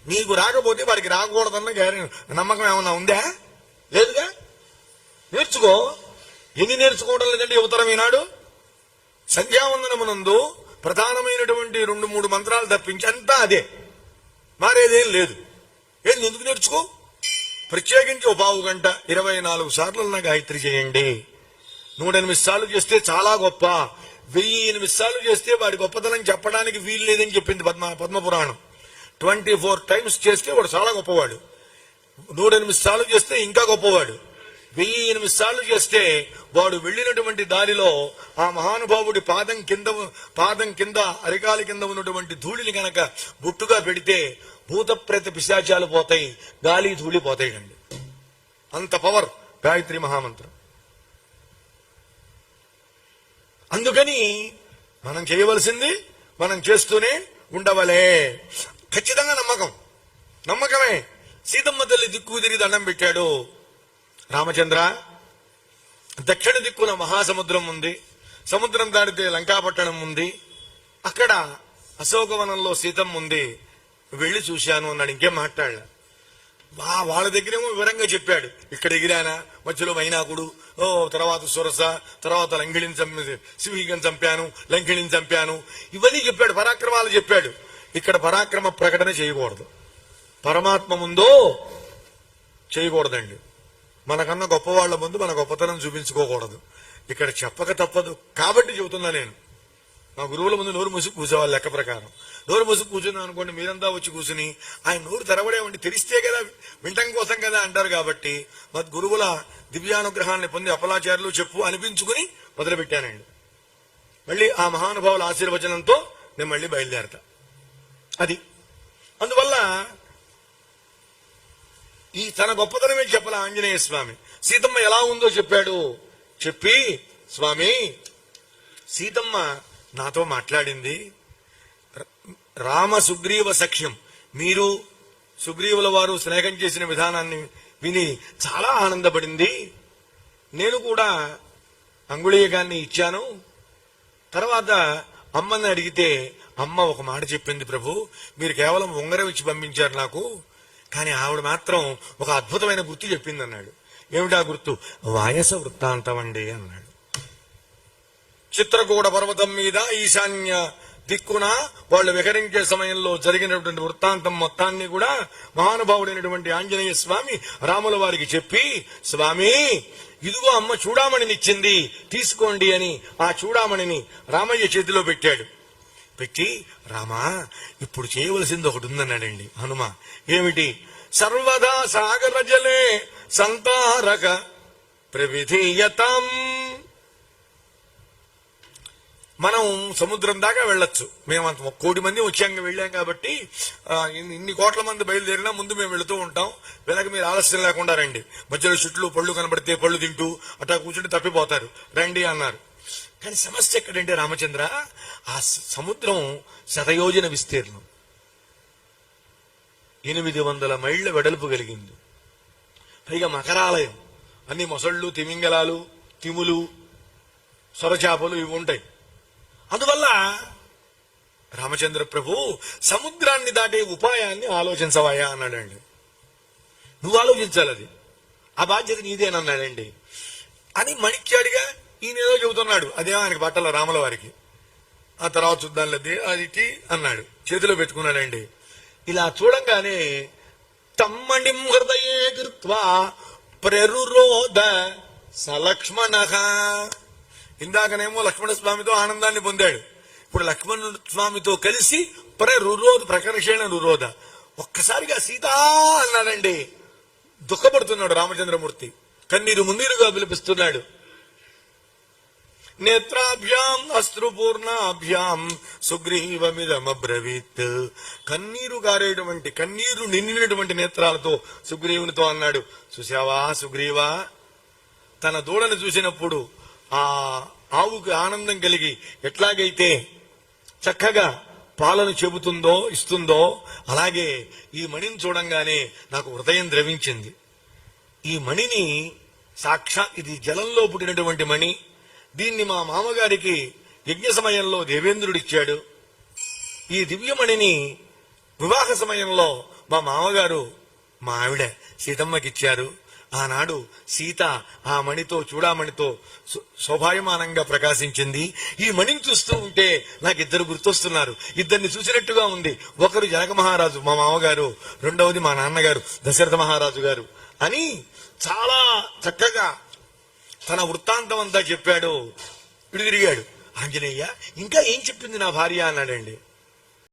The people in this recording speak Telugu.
నీకు రాకపోతే వాడికి రాకూడదన్న నమ్మకం ఏమన్నా ఉందా? లేదుగా. నేర్చుకో. ఎన్ని నేర్చుకోవడం లేదంటే యువతరం ఈనాడు సంధ్యావందనమునందు ప్రధానమైనటువంటి 2-3 మంత్రాలు తప్పించి అంతా అదే, మారేదేం లేదు. ఏంది ఎందుకు నేర్చుకో? ప్రత్యేకించి ఒక పావు గంట 24 సార్లు గాయత్రి చేయండి. 108 సార్లు చేస్తే చాలా గొప్ప. 1008 సార్లు చేస్తే వాడి గొప్పతనం చెప్పడానికి వీలు లేదని చెప్పింది పద్మపురాణం. 24 టైమ్స్ చేస్తే వాడు చాలా గొప్పవాడు. 108 సార్లు చేస్తే ఇంకా గొప్పవాడు. 1008 సార్లు చేస్తే వాడు వెళ్ళినటువంటి దారిలో ఆ మహానుభావుడి పాదం కింద అరికాలి కింద ఉన్నటువంటి ధూళిని కనుక బుట్టుగా పెడితే భూత ప్రేత పిశాచాలు పోతాయి, గాలి ధూళి పోతాయండి. అంత పవర్ గాయత్రి మహామంత్రం. అందుకని మనం చేయవలసింది మనం చేస్తూనే ఉండవలే. ఖచ్చితంగా నమ్మకమే. సీతమ్మ తల్లి దిక్కు తిరిగి దండం పెట్టాడు. రామచంద్ర, దక్షిణ దిక్కున మహాసముద్రం ఉంది, సముద్రం దాటితే లంకాపట్టణం ఉంది, అక్కడ అశోకవనంలో సీతమ్మ ఉంది, వెళ్లి చూశాను అన్నాడు. ఇంకేం మాట్లాడలే. వాళ్ళ దగ్గరేమో వివరంగా చెప్పాడు. ఇక్కడ ఎగిరానా, మధ్యలో మైనాకుడు, తర్వాత సురస, తర్వాత శివీగం చంపాను, లంకిణిని చంపాను, ఇవన్నీ చెప్పాడు. పరాక్రమాలు చెప్పాడు. ఇక్కడ పరాక్రమ ప్రకటన చేయకూడదు. పరమాత్మ ముందో చేయకూడదండి. మనకన్నా గొప్పవాళ్ల ముందు మన గొప్పతనం చూపించుకోకూడదు. ఇక్కడ చెప్పక తప్పదు కాబట్టి చెబుతున్నా నేను. మా గురువుల ముందు నోరు మూసి కూర్చోవాలి. లెక్క ప్రకారం నోరు మూసి కూర్చున్నాం అనుకోండి, మీరంతా వచ్చి కూర్చుని ఆయన నోరు తెరవడేమండి, తెరిస్తే కదా వింటం కోసం కదా అంటారు. కాబట్టి మా గురువుల దివ్యానుగ్రహాన్ని పొంది అపలాచార్యులు చెప్పు అనిపించుకుని మొదలుపెట్టానండి. మళ్ళీ ఆ మహానుభావుల ఆశీర్వచనంతో నేను మళ్ళీ బయలుదేరతా. అది అందువల్ల ఈ తన గొప్పతనమే చెప్పాల ఆంజనేయ స్వామి. సీతమ్మ ఎలా ఉందో చెప్పాడు. చెప్పి, స్వామి సీతమ్మ నాతో మాట్లాడింది. రామ సుగ్రీవ సఖ్యం, మీరు సుగ్రీవుల వారు స్నేహం చేసిన విధానాన్ని విని చాలా ఆనందపడింది. నేను కూడా అంగుళీయకాన్ని ఇచ్చాను. తర్వాత అమ్మని అడిగితే అమ్మ ఒక మాట చెప్పింది, ప్రభు మీరు కేవలం ఉంగరం ఇచ్చి పంపించారు నాకు, కానీ ఆవిడ మాత్రం ఒక అద్భుతమైన గుర్తు చెప్పింది అన్నాడు. ఏమిటా గుర్తు? వాయస వృత్తాంతం అండి అన్నాడు. చిత్రకూట పర్వతం మీద ఈశాన్య దిక్కున వాళ్ళు విహరించే సమయంలో జరిగినటువంటి వృత్తాంతం మొత్తాన్ని కూడా మహానుభావుడైనటువంటి ఆంజనేయ స్వామి రాముల వారికి చెప్పి, స్వామి ఇదిగో అమ్మ చూడామణినిచ్చింది, తీసుకోండి అని ఆ చూడామణిని రామయ్య చేతిలో పెట్టాడు. పెట్టి, రామా ఇప్పుడు చేయవలసింది ఒకటి ఉందన్నాడండి హనుమ. ఏమిటి? సర్వదా సాగర జలే సంతారక ప్రవిధీయతం. మనం సముద్రం దాకా వెళ్ళొచ్చు. మేము అంత 1 కోటి మంది వెళ్ళాం కాబట్టి ఇన్ని కోట్ల మంది బయలుదేరినా ముందు మేము వెళుతూ ఉంటాం. వెనక మీరు ఆలస్యం లేకుండా రండి. మధ్యలో చెట్లు పళ్ళు కనబడితే పళ్ళు తింటూ అట్లా కూర్చుంటే తప్పిపోతారు, రండి అన్నారు. కానీ సమస్య ఎక్కడంటే రామచంద్ర, ఆ సముద్రం శతయోజన విస్తీర్ణం, 800 మైళ్ల వెడల్పు కలిగింది. పైగా మకరాలయం, అన్ని మొసళ్ళు, తిమింగలాలు, తిములు, సొరచాపలు ఇవి ఉంటాయి. అందువల్ల రామచంద్ర ప్రభు సముద్రాన్ని దాటే ఉపాయాన్ని ఆలోచించవాయా అన్నాడండి. నువ్వు ఆలోచించాలి, అది ఆ బాధ్యత నీదేనన్నాడండి. అని మణిక్యాడిగా ఈయనేదో చెబుతున్నాడు. అదేమో ఆయనకి బట్టల రాముల వారికి. ఆ తర్వాత చూద్దాంలది అది అన్నాడు, చేతిలో పెట్టుకున్నాడండి. ఇలా చూడంగానే తమ్మణిం హృదయే కృత్వా ప్రరురోధ సలక్ష్మణ. ఇందాకనేమో లక్ష్మణ స్వామితో ఆనందాన్ని పొందాడు. ఇప్పుడు లక్ష్మణ స్వామితో కలిసి ప్రరురోధ ప్రకర్షణ రురోధ. ఒక్కసారిగా సీతా అన్నాడండి. దుఃఖపడుతున్నాడు రామచంద్రమూర్తి. కన్నీరు మున్నీరుగా పిలిపిస్తున్నాడు. నేత్రాభ్యాం అశ్రుపూర్ణాభ్యాం సుగ్రీవమిదమబ్రవీత్. కన్నీరు గారేటువంటి, కన్నీరు నిండినటువంటి నేత్రాలతో సుగ్రీవునితో అన్నాడు, చూసావా సుగ్రీవా, తన దూడను చూసినప్పుడు ఆ ఆవుకి ఆనందం కలిగి ఎట్లాగైతే చక్కగా పాలను చెబుతుందో ఇస్తుందో, అలాగే ఈ మణిని చూడంగానే నాకు హృదయం ద్రవించింది. ఈ మణిని సాక్షాత్ ఇది జలంలో పుట్టినటువంటి మణి. దీన్ని మా మామగారికి యజ్ఞ సమయంలో దేవేంద్రుడిచ్చాడు. ఈ దివ్యమణిని వివాహ సమయంలో మా మామగారు మా ఆవిడ సీతమ్మకిచ్చారు. ఆనాడు సీత ఆ మణితో చూడామణితో శోభాయమానంగా ప్రకాశించింది. ఈ మణిని చూస్తూ ఉంటే నాకు ఇద్దరు గుర్తొస్తున్నారు. ఇద్దరిని చూసినట్టుగా ఉంది. ఒకరు జనక మహారాజు మా మామగారు, రెండవది మా నాన్నగారు దశరథ మహారాజు గారు అని చాలా చక్కగా తన వృత్తాంతం అంతా చెప్పాడు. ఇటు తిరిగాడు. ఆంజనేయ ఇంకా ఏం చెప్పింది నా భార్య అన్నాడండి.